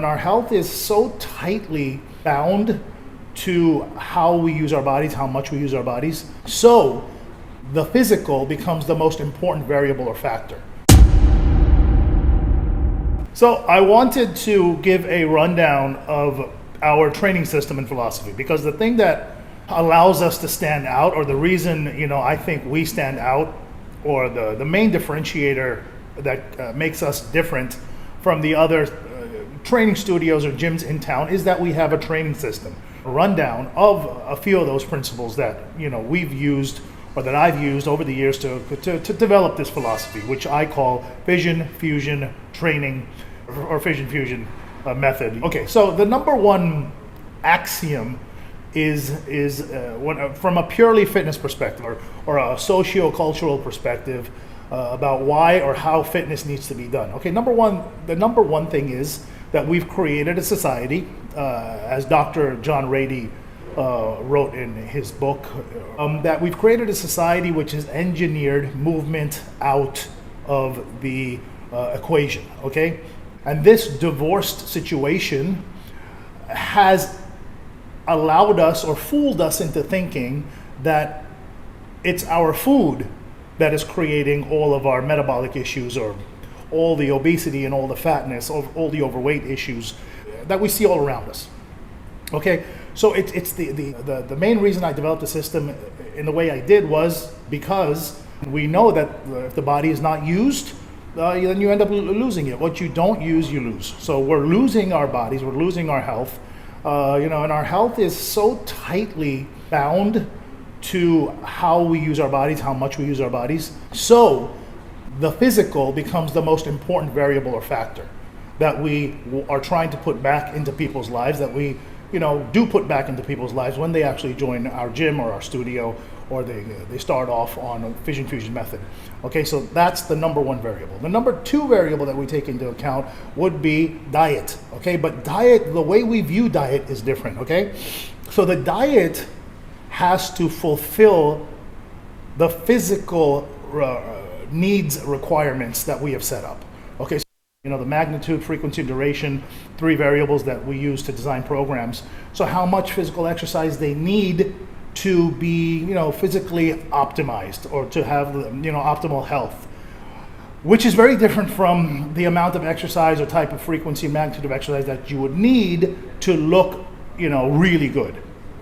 And our health is so tightly bound to how we use our bodies, how much we use our bodies. So the physical becomes the most important variable or factor. So I wanted to give a rundown of our training system and philosophy, because the thing that allows us to stand out, or the reason, I think we stand out, or the main differentiator that makes us different from the other training studios or gyms in town, is that we have a training system. A rundown of a few of those principles that we've used, or that I've used over the years to develop this philosophy, which I call fission fusion training, or fission fusion method. Okay, so the number one axiom is from a purely fitness perspective, or a socio-cultural perspective, about why or how fitness needs to be done. Okay, the number one thing is that we've created a society, as Dr. John Rady wrote in his book, that we've created a society which has engineered movement out of the equation, okay? And this divorced situation has allowed us, or fooled us into thinking that it's our food that is creating all of our metabolic issues, or all the obesity and all the fatness, all the overweight issues that we see all around us. Okay, so it's the main reason I developed the system in the way I did was because we know that if the body is not used, then you end up losing it. What you don't use, you lose. So we're losing our bodies, we're losing our health, and our health is so tightly bound to how we use our bodies, how much we use our bodies. So the physical becomes the most important variable or factor that we are trying to put back into people's lives, that we do put back into people's lives when they actually join our gym or our studio, or they start off on a fission fusion method. Okay, so that's the number one variable. The number two variable that we take into account would be diet. Okay, but diet, the way we view diet is different. Okay, so the diet has to fulfill the physical needs requirements that we have set up. Okay, so the magnitude, frequency, duration, three variables that we use to design programs. So how much physical exercise they need to be physically optimized, or to have optimal health, which is very different from the amount of exercise or type of frequency, magnitude of exercise that you would need to look really good.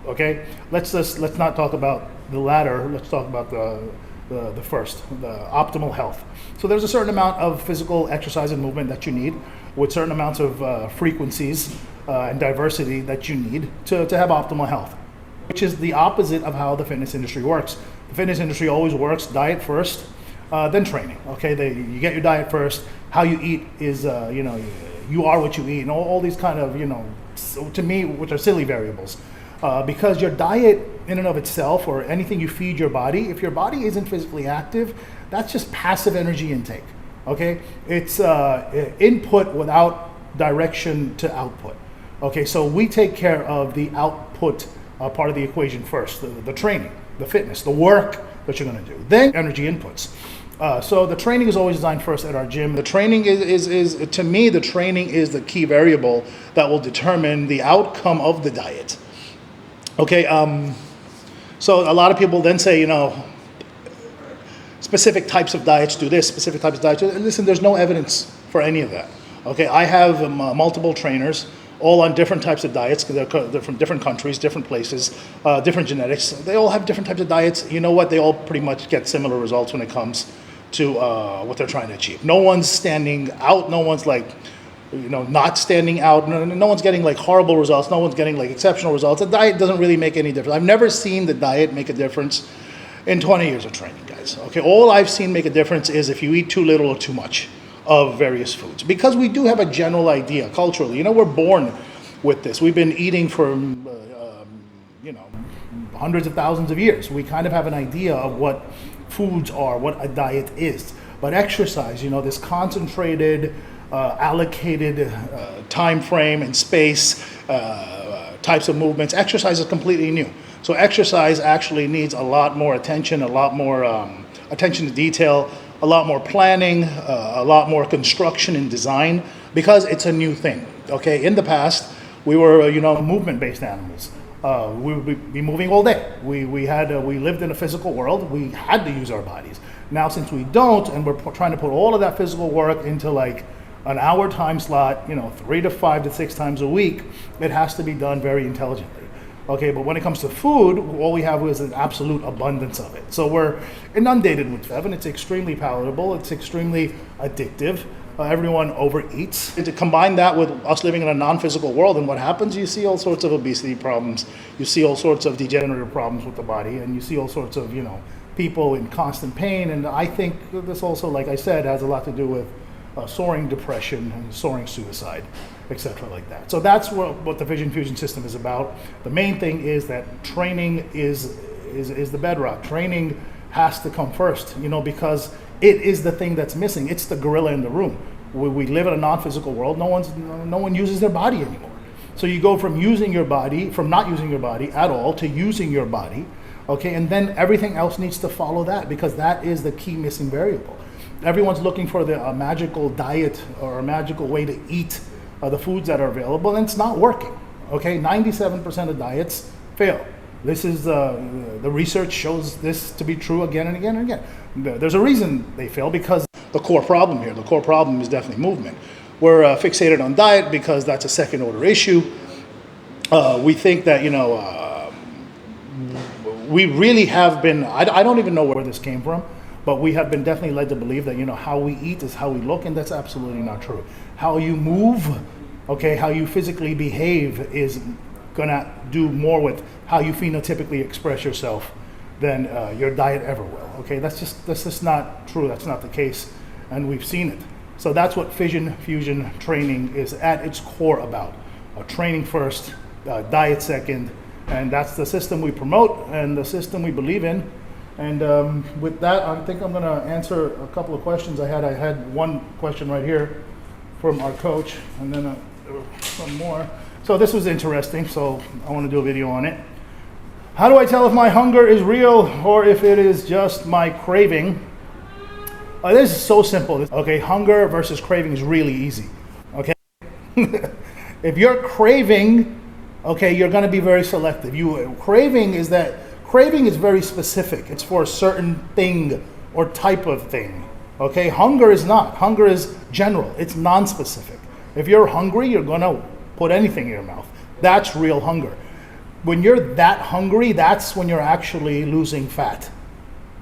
Okay, let's not talk about the latter. Let's talk about the first, the optimal health. So there's a certain amount of physical exercise and movement that you need, with certain amounts of frequencies and diversity that you need to have optimal health, which is the opposite of how the fitness industry works. The fitness industry always works diet first, then training. Okay, you get your diet first. How you eat is, you are what you eat, and all these kind of, to me, which are silly variables. Because your diet in and of itself, or anything you feed your body, if your body isn't physically active, that's just passive energy intake. Okay, it's input without direction to output. Okay, so we take care of the output part of the equation first, the training, the fitness, the work that you're going to do, then energy inputs. So the training is always designed first at our gym. The training is to me, the training is the key variable that will determine the outcome of the diet. Okay, so a lot of people then say, specific types of diets do this, specific types of diets do that. Listen, there's no evidence for any of that. Okay, I have multiple trainers, all on different types of diets, because they're from different countries, different places, different genetics. They all have different types of diets. You know what? They all pretty much get similar results when it comes to what they're trying to achieve. No one's standing out. No one's not standing out. No one's getting horrible results. No one's getting exceptional results. The diet doesn't really make any difference. I've never seen the diet make a difference in 20 years of training, guys. Okay, all I've seen make a difference is if you eat too little or too much of various foods. Because we do have a general idea culturally. We're born with this. We've been eating for hundreds of thousands of years. We kind of have an idea of what foods are, what a diet is. But exercise, this concentrated, allocated time frame and space, types of movements. Exercise is completely new. So exercise actually needs a lot more attention, a lot more attention to detail, a lot more planning, a lot more construction and design, because it's a new thing. Okay, in the past, we were, movement-based animals. We would be moving all day. We lived in a physical world. We had to use our bodies. Now, since we don't, and we're trying to put all of that physical work into like an hour time slot, 3 to 5 to 6 times a week, it has to be done very intelligently. Okay, but when it comes to food, all we have is an absolute abundance of it. So we're inundated with FEV, and it's extremely palatable. It's extremely addictive. Everyone overeats. And to combine that with us living in a non-physical world, and what happens, you see all sorts of obesity problems. You see all sorts of degenerative problems with the body, and you see all sorts of, people in constant pain. And I think this also, like I said, has a lot to do with soaring depression and soaring suicide, etc. like that. So that's what the Vision Fusion system is about. The main thing is that training is the bedrock. Training has to come first, because it is the thing that's missing. It's the gorilla in the room. We live in a non-physical world. No one uses their body anymore. So you go from not using your body at all to using your body, okay? And then everything else needs to follow that, because that is the key missing variable. Everyone's looking for a magical diet or a magical way to eat the foods that are available, and it's not working, okay? 97% of diets fail. This is the research shows this to be true again and again and again. There's a reason they fail, because the core problem is definitely movement. We're fixated on diet because that's a second order issue. We think that, we really have been, I don't even know where this came from, but we have been definitely led to believe that, how we eat is how we look, and that's absolutely not true. How you move, okay, how you physically behave is gonna do more with how you phenotypically express yourself than your diet ever will. Okay, that's just not true. That's not the case, and we've seen it. So that's what Vision Fusion training is at its core about. Training first, diet second, and that's the system we promote and the system we believe in. And with that, I think I'm gonna answer a couple of questions I had one question right here from our coach, and then some more. So this was interesting, so I want to do a video on it. How do I tell if my hunger is real or if it is just my craving? This is so simple. Okay, hunger versus craving is really easy. Okay, if you're craving, okay, you're going to be very selective. Craving is very specific. It's for a certain thing or type of thing. Okay, hunger is not. Hunger is general. It's non-specific. If you're hungry, you're going to put anything in your mouth. That's real hunger. When you're that hungry, that's when you're actually losing fat.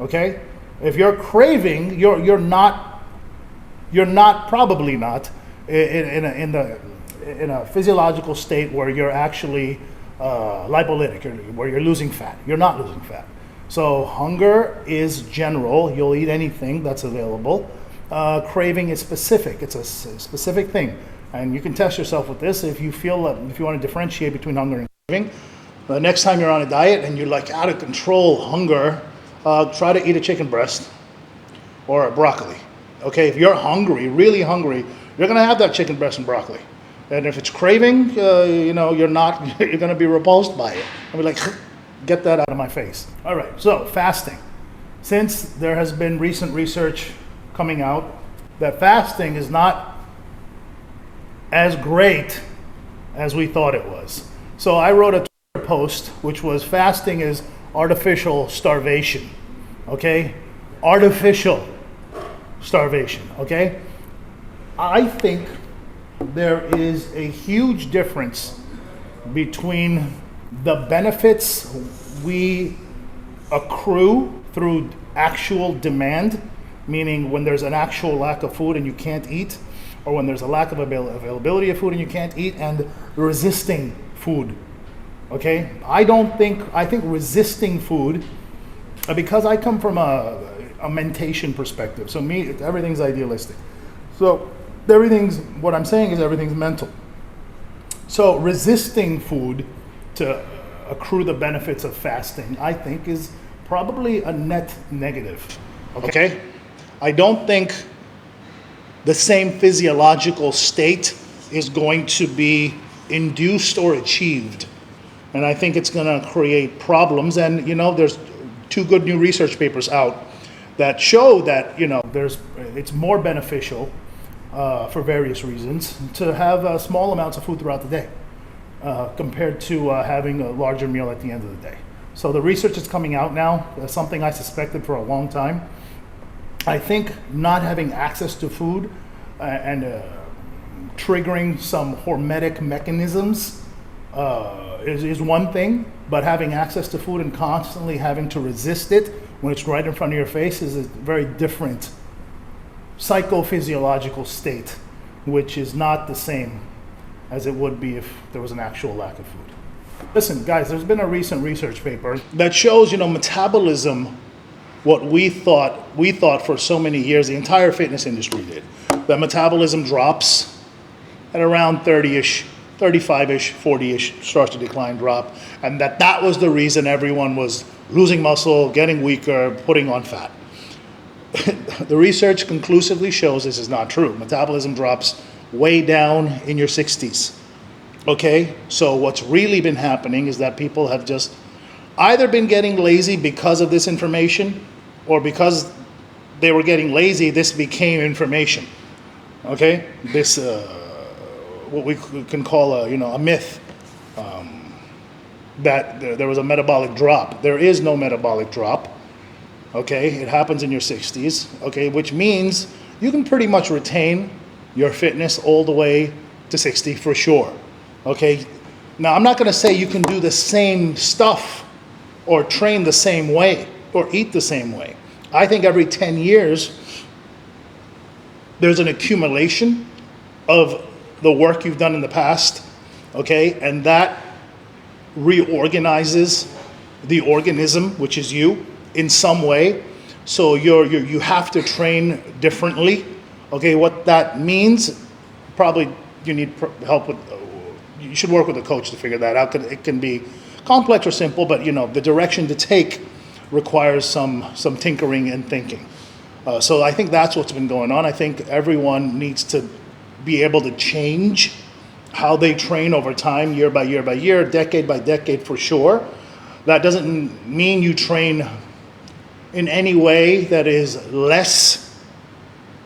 Okay? If you're craving, you're probably not in a physiological state where you're actually lipolytic, where you're losing fat. You're not losing fat. So hunger is general. You'll eat anything that's available. Craving is specific. It's a specific thing. And you can test yourself with this if you want to differentiate between hunger and craving. The next time you're on a diet and you're like out of control hunger, try to eat a chicken breast or a broccoli. Okay, if you're hungry, really hungry, you're gonna have that chicken breast and broccoli. And if it's craving, you're gonna be repulsed by it. And be like, get that out of my face. All right, so fasting. Since there has been recent research coming out that fasting is not as great as we thought it was. So I wrote a Twitter post which was fasting is artificial starvation. Okay? Artificial starvation. Okay? I think there is a huge difference between the benefits we accrue through actual demand, meaning when there's an actual lack of food and you can't eat, or when there's a lack of availability of food and you can't eat, and resisting food. Okay? I think resisting food, because I come from a mentation perspective, so everything's idealistic. So what I'm saying is everything's mental. So resisting food to accrue the benefits of fasting, I think, is probably a net negative. Okay? I don't think the same physiological state is going to be induced or achieved. And I think it's going to create problems. And, there's 2 good new research papers out that show that, it's more beneficial for various reasons, to have small amounts of food throughout the day compared to having a larger meal at the end of the day. So the research is coming out now. That's something I suspected for a long time. I think not having access to food and triggering some hormetic mechanisms is one thing, but having access to food and constantly having to resist it when it's right in front of your face is a very different psychophysiological state, which is not the same as it would be if there was an actual lack of food. Listen, guys, there's been a recent research paper that shows, metabolism, what we thought for so many years, the entire fitness industry did, that metabolism drops at around 30-ish, 35-ish, 40-ish, starts to decline, drop, and that was the reason everyone was losing muscle, getting weaker, putting on fat. The research conclusively shows this is not true. Metabolism drops way down in your 60s. Okay, so what's really been happening is that people have just either been getting lazy because of this information, or because they were getting lazy, this became information. Okay, this what we can call a myth, that there was a metabolic drop. There is no metabolic drop. Okay, it happens in your 60s. Okay, which means you can pretty much retain your fitness all the way to 60 for sure. Okay, now I'm not going to say you can do the same stuff or train the same way or eat the same way. I think every 10 years there's an accumulation of the work you've done in the past, okay, and that reorganizes the organism, which is you, in some way. So you have to train differently. Okay, what that means, probably you need help with. You should work with a coach to figure that out. It can be complex or simple, but the direction to take requires some tinkering and thinking. So I think that's what's been going on. I think everyone needs to be able to change how they train over time, year by year by year, decade by decade for sure. That doesn't mean you train in any way that is less,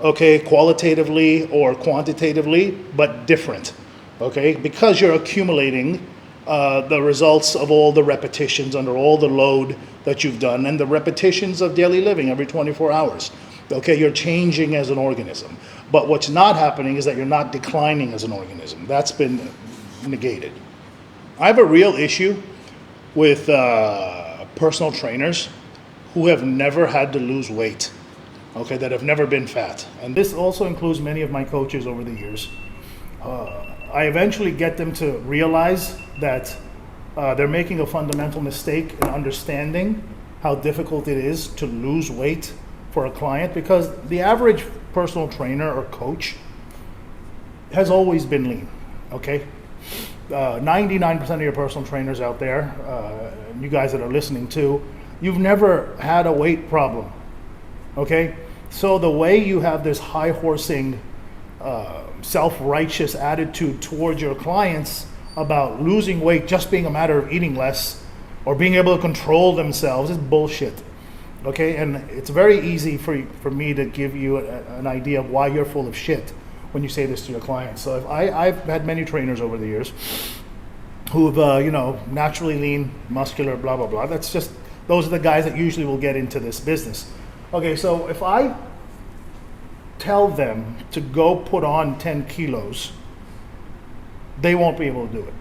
okay, qualitatively or quantitatively, but different. Okay, because you're accumulating the results of all the repetitions under all the load that you've done and the repetitions of daily living every 24 hours. Okay, you're changing as an organism. But what's not happening is that you're not declining as an organism. That's been negated. I have a real issue with personal trainers who have never had to lose weight, okay, that have never been fat. And this also includes many of my coaches over the years. I eventually get them to realize that they're making a fundamental mistake in understanding how difficult it is to lose weight for a client, because the average personal trainer or coach has always been lean, okay? 99% of your personal trainers out there, you guys that are listening too, you've never had a weight problem, okay? So the way you have this high-horsing, self-righteous attitude towards your clients about losing weight just being a matter of eating less or being able to control themselves is bullshit. Okay, and it's very easy for me to give you an idea of why you're full of shit when you say this to your clients. So I've had many trainers over the years who've naturally lean, muscular, blah blah blah. That's just, those are the guys that usually will get into this business. Okay, so if I tell them to go put on 10 kilos, they won't be able to do it.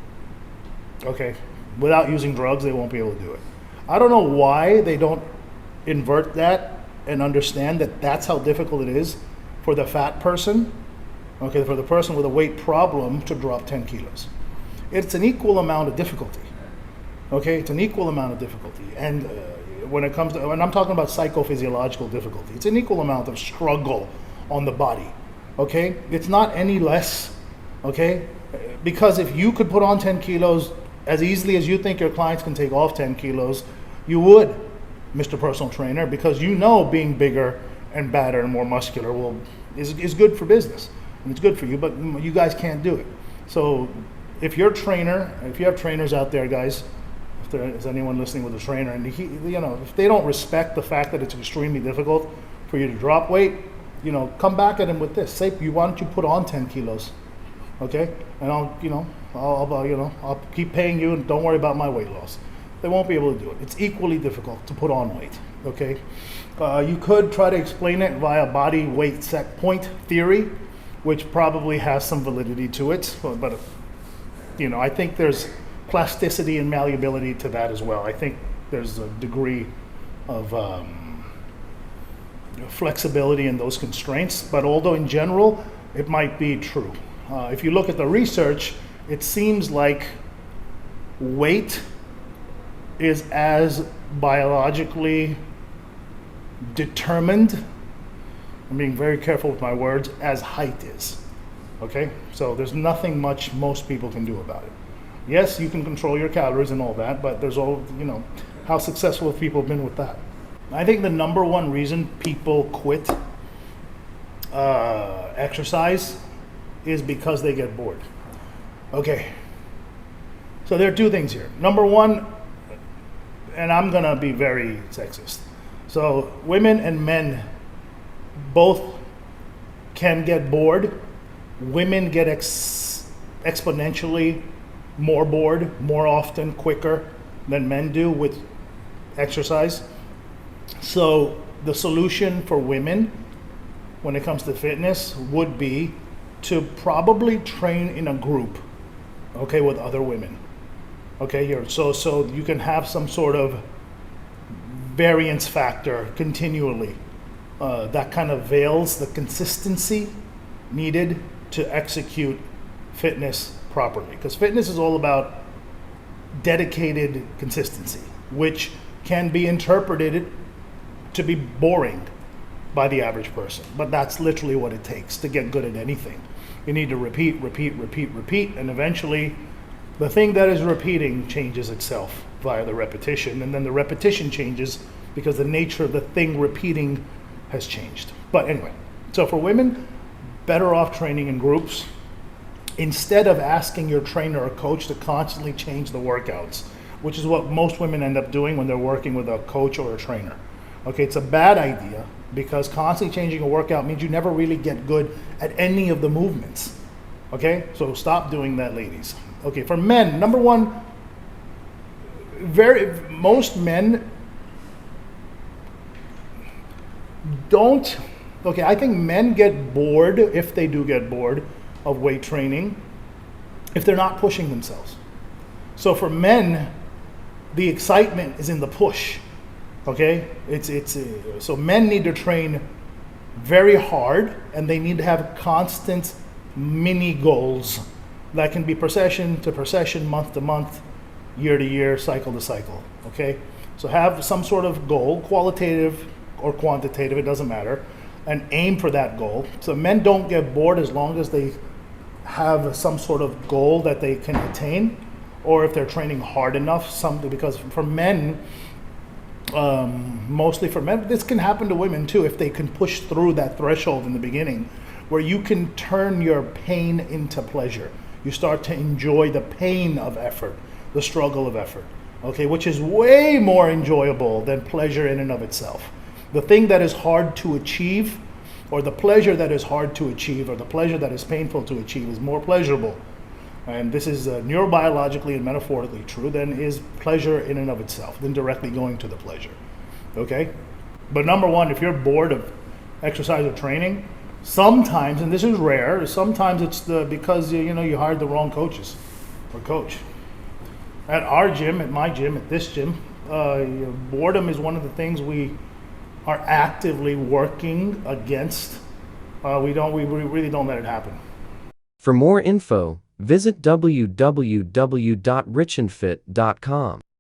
Okay, without using drugs, they won't be able to do it. I don't know why they don't invert that and understand that that's how difficult it is for the fat person, okay, for the person with a weight problem to drop 10 kilos. It's an equal amount of difficulty, okay? It's an equal amount of difficulty. And when it comes to, when I'm talking about psychophysiological difficulty, it's an equal amount of struggle on the body, okay? It's not any less, okay? Because if you could put on 10 kilos as easily as you think your clients can take off 10 kilos, you would, Mr. Personal Trainer, because being bigger and badder and more muscular is good for business and it's good for you, but you guys can't do it. So if you're a trainer, if you have trainers out there, guys, if there is anyone listening with a trainer, and if they don't respect the fact that it's extremely difficult for you to drop weight, come back at them with this. Say, why don't you put on 10 kilos? Okay, and I'll keep paying you, and don't worry about my weight loss. They won't be able to do it. It's equally difficult to put on weight. Okay, you could try to explain it via body weight set point theory, which probably has some validity to it. But I think there's plasticity and malleability to that as well. I think there's a degree of flexibility in those constraints. But although in general it might be true. If you look at the research, it seems like weight is as biologically determined, I'm being very careful with my words, as height is. Okay? So there's nothing much most people can do about it. Yes, you can control your calories and all that, but there's how successful have people been with that? I think the number one reason people quit exercise is because they get bored. Okay, so there are two things here. Number one, and I'm gonna be very sexist. So women and men both can get bored. Women get exponentially more bored more often, quicker than men do with exercise. So the solution for women when it comes to fitness would be to probably train in a group, okay, with other women. Okay, here, so you can have some sort of variance factor continually. That kind of veils the consistency needed to execute fitness properly. Because fitness is all about dedicated consistency, which can be interpreted to be boring by the average person. But that's literally what it takes to get good at anything. You need to repeat, and eventually the thing that is repeating changes itself via the repetition, and then the repetition changes because the nature of the thing repeating has changed. But anyway, so for women, better off training in groups instead of asking your trainer or coach to constantly change the workouts, which is what most women end up doing when they're working with a coach or a trainer. Okay, it's a bad idea because constantly changing a workout means you never really get good at any of the movements. Okay, so stop doing that, ladies. Okay, for men, number one, most men don't. Okay, I think men get bored, if they do get bored, of weight training if they're not pushing themselves. So for men, the excitement is in the push. Okay, so men need to train very hard, and they need to have constant mini goals that can be procession to procession, month to month, year to year, cycle to cycle. Okay, so have some sort of goal, qualitative or quantitative, it doesn't matter, and aim for that goal. So men don't get bored as long as they have some sort of goal that they can attain, or if they're training hard enough, something, because for men, mostly for men, this can happen to women too, if they can push through that threshold in the beginning where you can turn your pain into pleasure. You start to enjoy the pain of effort, the struggle of effort, okay, which is way more enjoyable than pleasure in and of itself. The thing that is hard to achieve, or the pleasure that is hard to achieve, or the pleasure that is painful to achieve is more pleasurable. And this is neurobiologically and metaphorically true than is pleasure in and of itself, than directly going to the pleasure. Okay? But number one, if you're bored of exercise or training, sometimes, and this is rare, sometimes it's because you hired the wrong coaches or coach. At our gym, at my gym, at this gym, boredom is one of the things we are actively working against. We really don't let it happen. For more info, visit www.richandfit.com.